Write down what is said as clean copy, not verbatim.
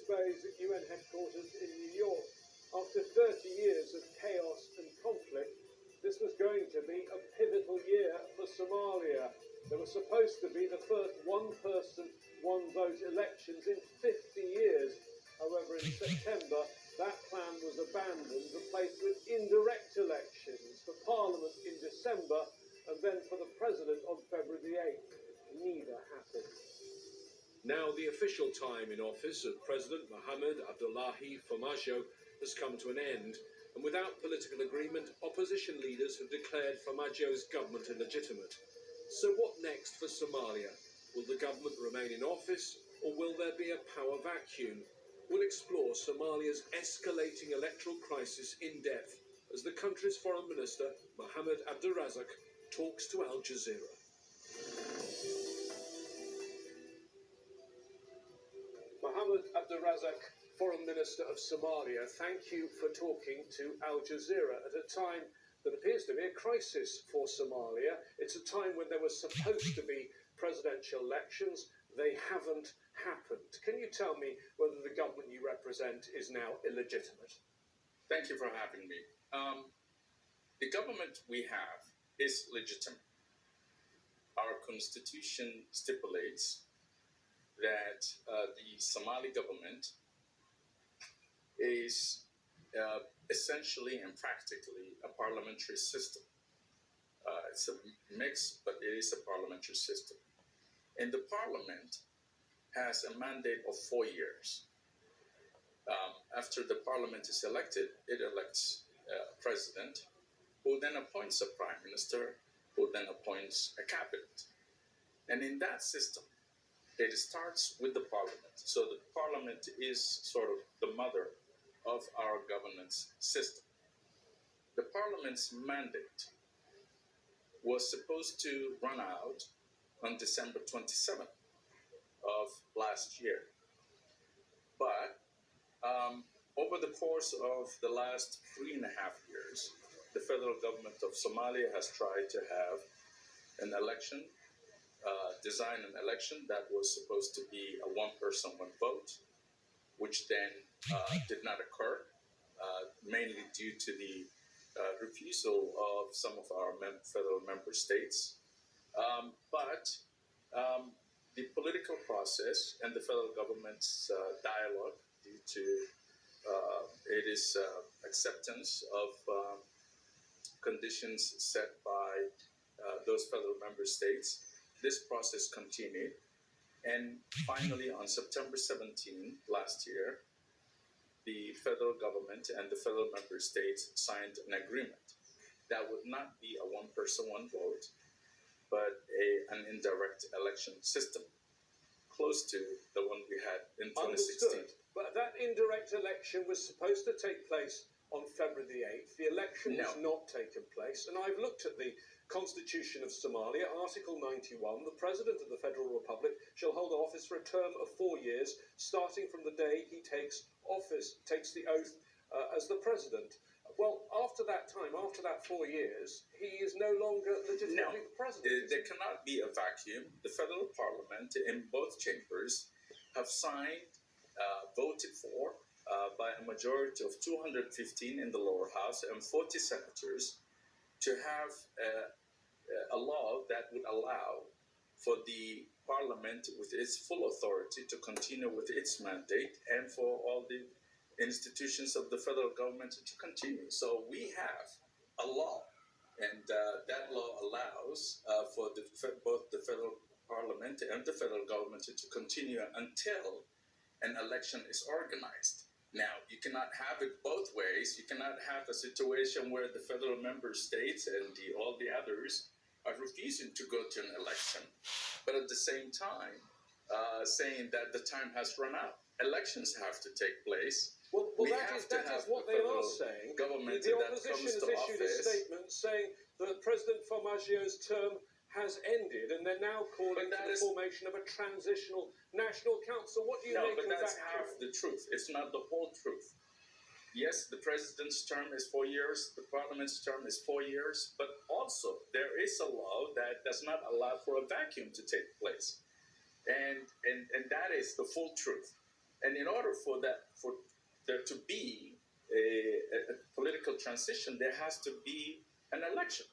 Base at UN headquarters in New York. After 30 years of chaos and conflict, this was going to be a pivotal year for Somalia. There was supposed to be the first one-person, one-vote elections in 50 years. However, in September, that plan was abandoned, replaced with indirect elections for Parliament in December and then for the President on February the 8th. Neither happened. Now the official time in office of President Mohamed Abdullahi Farmajo has come to an end, and without political agreement, opposition leaders have declared Farmajo's government illegitimate. So what next for Somalia? Will the government remain in office, or will there be a power vacuum? We'll explore Somalia's escalating electoral crisis in depth as the country's Foreign Minister, Mohamed Abdurazak, talks to Al Jazeera. Mohamed Abdurazak, Foreign Minister of Somalia, thank you for talking to Al Jazeera at a time that appears to be a crisis for Somalia. It's a time when there was supposed to be presidential elections. They haven't happened. Can you tell me whether the government you represent is now illegitimate? Thank you for having me. The government we have is legitimate. Our constitution stipulates that the Somali government is essentially and practically a parliamentary system. It's a mix, but it is a parliamentary system. And the parliament has a mandate of 4 years. After the parliament is elected, it elects a president, who then appoints a prime minister, who then appoints a cabinet. And in that system, it starts with the parliament. So the parliament is sort of the mother of our governance system. The parliament's mandate was supposed to run out on December 27th of last year. But over the course of the last 3.5 years, the federal government of Somalia has tried to have an election, design an election that was supposed to be a one-person, one-vote, which then did not occur, mainly due to the refusal of some of our federal member states. But the political process and the federal government's dialogue due to its acceptance of conditions set by those federal member states, this process continued. And finally, on September 17 last year, the federal government and the federal member states signed an agreement that would not be a one-person, one-vote, but an indirect election system, close to the one we had in 2016. Understood. But that indirect election was supposed to take place on February the 8th. The election has not taken place. And I've looked at the Constitution of Somalia, Article 91. The President of the Federal Republic shall hold office for a term of 4 years, starting from the day he takes the oath as the President. Well, after that time, after that 4 years, he is no longer legitimately the President. There cannot be a vacuum. The federal parliament in both chambers have signed, voted for, by a majority of 215 in the lower house and 40 senators to have a law that would allow for the parliament with its full authority to continue with its mandate and for all the institutions of the federal government to continue. So we have a law, and that law allows for both the federal parliament and the federal government to continue until an election is organized. Now, you cannot have it both ways. You cannot have a situation where the federal member states and all the others are refusing to go to an election, but at the same time saying that the time has run out. Elections have to take place. Well, that is what they are saying. Government the opposition has issued a statement saying that President Farmajo's term has ended, and they're now calling for the formation of a transitional national council. What do you make of that? No, but that's half the truth. It's not the whole truth. Yes, the president's term is 4 years, the parliament's term is 4 years, but also there is a law that does not allow for a vacuum to take place. And that is the full truth. And in order for there to be a political transition, there has to be an election.